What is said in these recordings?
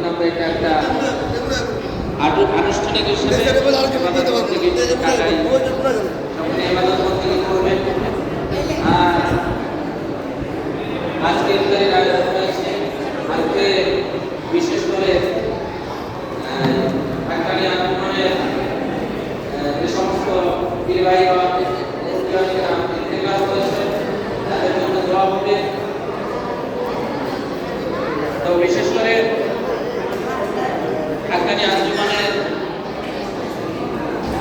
আমরা এটা একটা আনুষ্ঠানিক হিসেবে করবেন। আর আজকে ইফতারের আয়োজন হয়েছে, আজকে বিশেষ করে হাক্কানি আন্দোলনের যে সমস্ত পীরভাই বা ইন্তেকাল করেছে তাদের জন্য দোয়া হবে। তো বিশেষ করে হাক্কানি আঞ্জুমানের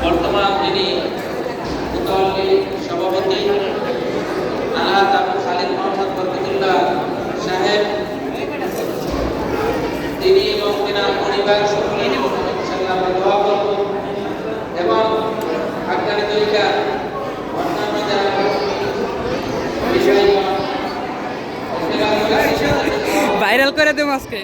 বর্তমান যিনি মুতাওয়াল্লি সভাপতি আলহাজ আবু খালিদ মোহাম্মদ বরকতুল্লাহ সাহেব, তিনি এবং তেনার পরিবার সকলে ইনশাআল্লাহ আমরা দোয়া করব এবং হাক্কানি তরিকার অন্যান্য যারা ভাইরাল করে দেব আজকে।